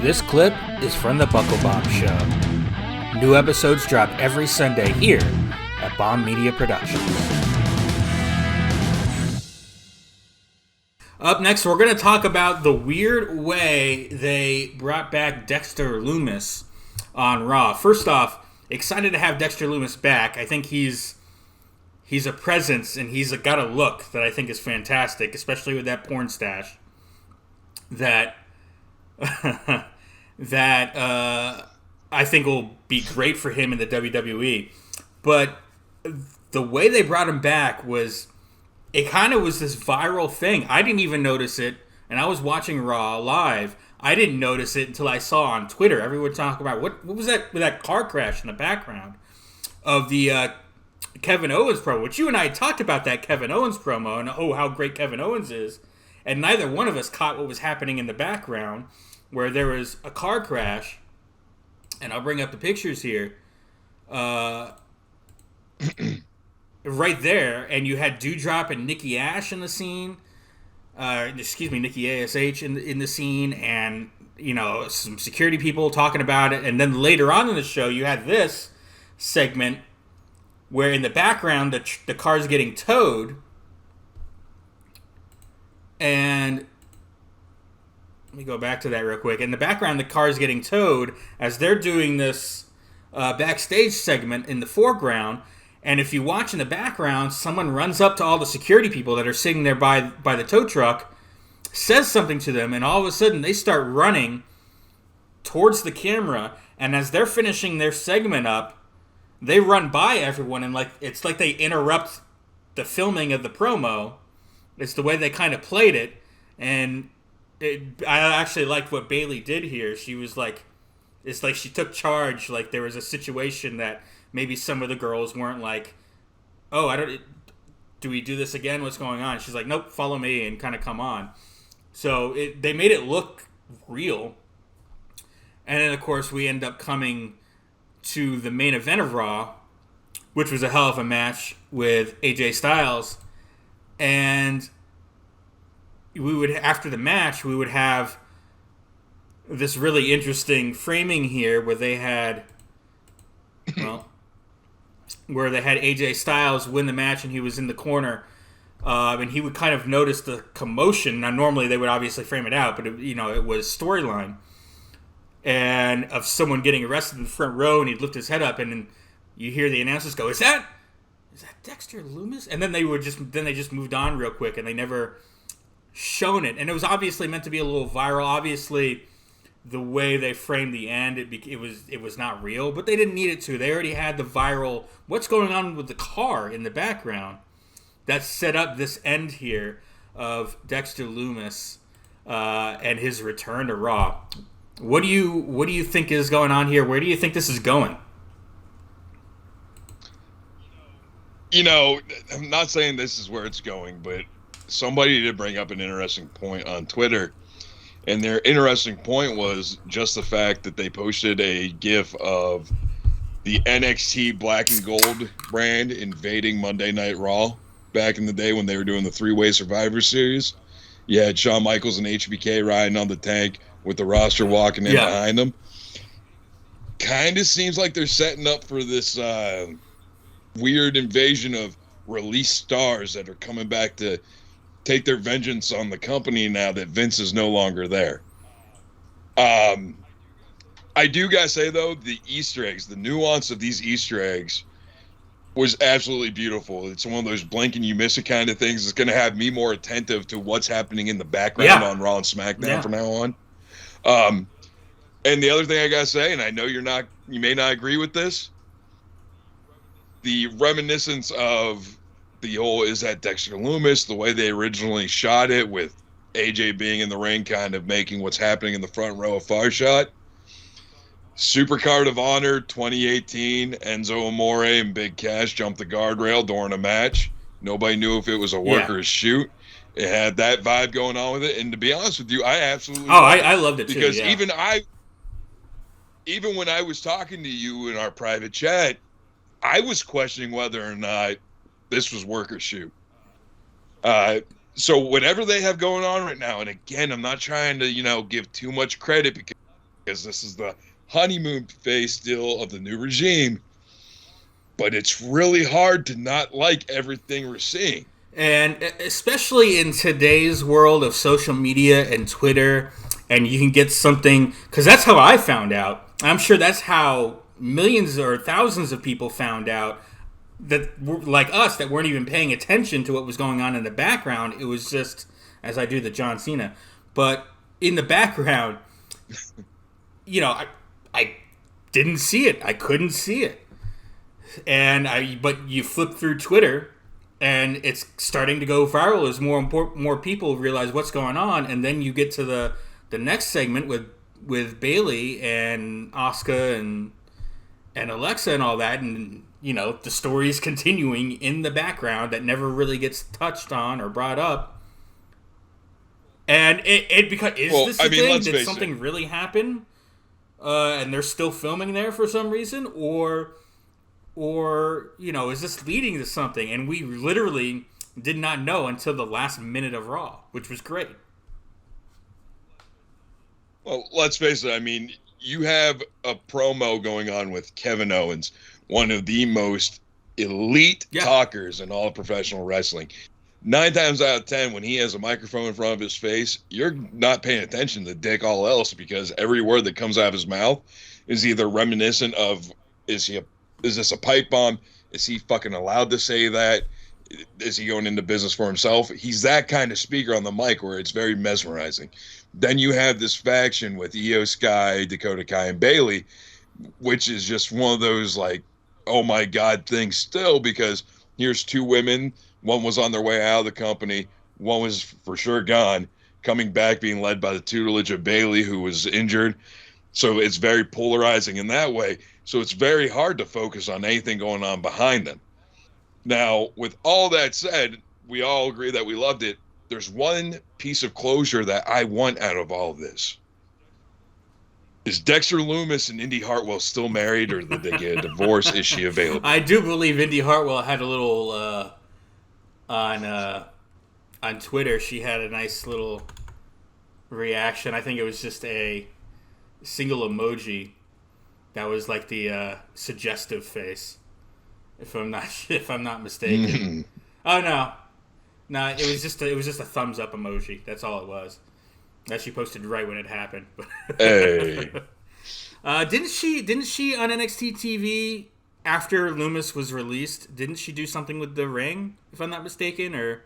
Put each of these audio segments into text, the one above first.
This clip is from the Buckle Bomb Show. New episodes drop every Sunday here at Bomb Media Productions. Up next, we're going to talk about the weird way they brought back Dexter Lumis on Raw. First off, excited to have Dexter Lumis back. I think he's a presence and he's got a look that I think is fantastic, especially with that porn stash. That I think will be great for him in the WWE. But the way they brought him back was, it kind of was this viral thing. I didn't even notice it, and I was watching Raw live. I didn't notice it until I saw on Twitter everyone talking about what was that with that car crash in the background of the Kevin Owens promo, which you and I talked about that Kevin Owens promo and how great Kevin Owens is, and neither one of us caught what was happening in the background where there was a car crash, and I'll bring up the pictures here, right there, and you had Doudrop and Nikki Ash in the scene, Nikki ASH in the scene, and some security people talking about it, and then later on in the show you had this segment where in the background the car's getting towed, and let me go back to that real quick. In the background, the car is getting towed as they're doing this backstage segment in the foreground. And if you watch in the background, someone runs up to all the security people that are sitting there by the tow truck, says something to them, and all of a sudden they start running towards the camera. And as they're finishing their segment up, they run by everyone, and it's like they interrupt the filming of the promo. It's the way they kind of played it, and I actually liked what Bayley did here. She was like, it's like she took charge. Like there was a situation that maybe some of the girls weren't like, oh, do we do this again? What's going on? She's like, nope, follow me, and kind of come on. So they made it look real. And then, of course, we end up coming to the main event of Raw, which was a hell of a match with AJ Styles. And after the match, we would have this really interesting framing here where they had, where they had AJ Styles win the match and he was in the corner, and he would kind of notice the commotion. Now, normally they would obviously frame it out, but it was storyline, and of someone getting arrested in the front row, and he'd lift his head up, and then you hear the announcers go, "Is that Dexter Lumis?" And then they just moved on real quick, and they never shown it. And it was obviously meant to be a little viral. Obviously, the way they framed the end, it was not real, but they didn't need it to. They already had the viral what's going on with the car in the background that set up this end here of Dexter Lumis and his return to Raw. What do you think is going on here? Where do you think this is going? I'm not saying this is where it's going, but somebody did bring up an interesting point on Twitter, and their interesting point was just the fact that they posted a GIF of the NXT Black and Gold brand invading Monday Night Raw back in the day when they were doing the three-way Survivor Series. You had Shawn Michaels and HBK riding on the tank with the roster walking in behind them. Kind of seems like they're setting up for this weird invasion of released stars that are coming back to take their vengeance on the company now that Vince is no longer there. I do gotta say, though, the Easter eggs, the nuance of these Easter eggs was absolutely beautiful. It's one of those blink and you miss it kind of things. It's going to have me more attentive to what's happening in the background on Raw and SmackDown from now on. And the other thing I gotta say, and I know you may not agree with this, the reminiscence of the whole "is that Dexter Lumis," the way they originally shot it with AJ being in the ring, kind of making what's happening in the front row a far shot. Supercard of Honor 2018, Enzo Amore and Big Cash jumped the guardrail during a match. Nobody knew if it was a work or a shoot. It had that vibe going on with it, and to be honest with you, I absolutely I loved it because too. Yeah. even when I was talking to you in our private chat, I was questioning whether or not this was work or shoot. So whatever they have going on right now, and again, I'm not trying to give too much credit because because this is the honeymoon phase still of the new regime. But it's really hard to not like everything we're seeing. And especially in today's world of social media and Twitter, and you can get something, because that's how I found out. I'm sure that's how millions or thousands of people found out that were like us, that weren't even paying attention to what was going on in the background. It was just, as I do the John Cena, but in the background, I didn't see it. I couldn't see it. But you flip through Twitter, and it's starting to go viral as more people realize what's going on, and then you get to the next segment with Bailey and Asuka and Alexa and all that, and the story is continuing in the background that never really gets touched on or brought up. And it because this the thing? Did something really happen? And they're still filming there for some reason, or is this leading to something? And we literally did not know until the last minute of Raw, which was great. Well, let's face it. I mean, you have a promo going on with Kevin Owens, one of the most elite talkers in all of professional wrestling. 9 times out of 10, when he has a microphone in front of his face, you're not paying attention to dick all else, because every word that comes out of his mouth is either reminiscent of, is this a pipe bomb? Is he fucking allowed to say that? Is he going into business for himself? He's that kind of speaker on the mic where it's very mesmerizing. Then you have this faction with Io Sky, Dakota Kai, and Bailey, which is just one of those like, oh my God things still, because here's 2 women. One was on their way out of the company. One was for sure gone, coming back, being led by the tutelage of Bailey, who was injured. So it's very polarizing in that way. So it's very hard to focus on anything going on behind them. Now, with all that said, we all agree that we loved it. There's one piece of closure that I want out of all of this. Is Dexter Lumis and Indy Hartwell still married, or did they get a divorce? Is she available? I do believe Indy Hartwell had a little on Twitter. She had a nice little reaction. I think it was just a single emoji that was like the suggestive face, if I'm not mistaken. Oh no, it was just a thumbs up emoji. That's all it was. That she posted right when it happened. Hey. Didn't she on NXT TV after Lumis was released? Didn't she do something with the ring, if I'm not mistaken, or?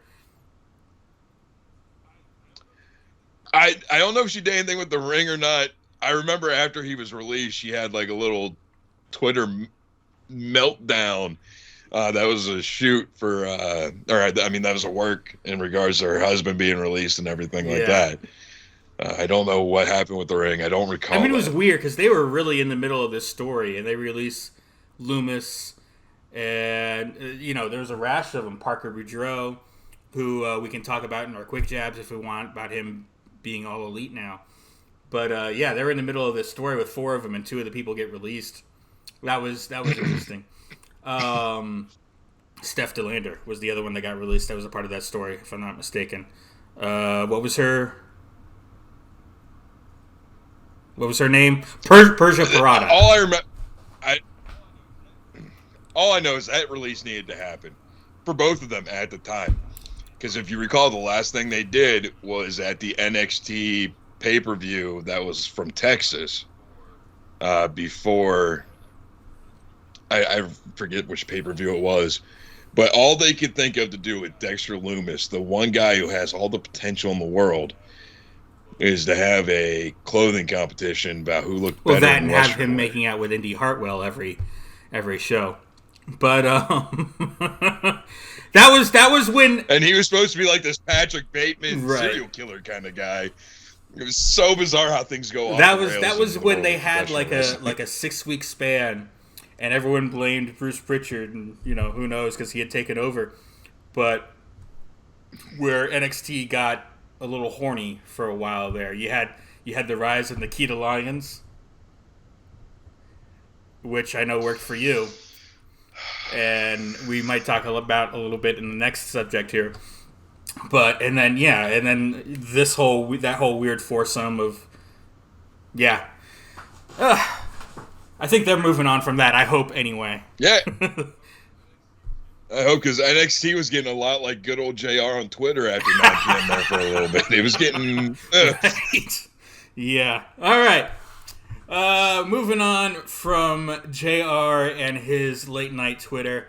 I don't know if she did anything with the ring or not. I remember after he was released, she had like a little Twitter meltdown. That was a shoot for, that was a work in regards to her husband being released and everything like that. I don't know what happened with the ring. I don't recall. I mean, it was weird because they were really in the middle of this story, and they released Lumis, and there was a rash of them. Parker Boudreaux, who we can talk about in our quick jabs if we want, about him being all elite now. But they were in the middle of this story with 4 of them, and 2 of the people get released. That was interesting. Steph DeLander was the other one that got released. That was a part of that story, if I'm not mistaken. What was her name? Persia Parada. All I know is that release needed to happen for both of them at the time. Because if you recall, the last thing they did was at the NXT pay-per-view that was from Texas. Before I forget which pay-per-view it was, but all they could think of to do with Dexter Lumis, the one guy who has all the potential in the world, is to have a clothing competition about who looked better. Well, that and have him making out with Indy Hartwell every show. But that was when, and he was supposed to be like this Patrick Bateman serial killer kind of guy. It was so bizarre how things go off. That was when they had like a 6-week span, and everyone blamed Bruce Pritchard, and who knows, because he had taken over. But where NXT got a little horny for a while there, you had the rise of Nikita Lyons, which I know worked for you, and we might talk about a little bit in the next subject here. But and then that whole weird foursome of I think they're moving on from that. I hope anyway. Yeah. I hope, because NXT was getting a lot like good old JR on Twitter after 9 p.m. there for a little bit. It was getting... Right. Yeah. All right. Moving on from JR and his late night Twitter.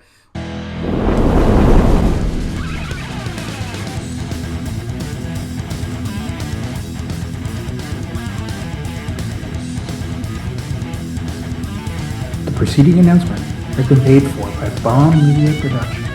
The preceding announcement has been paid for by Bomb Media Production.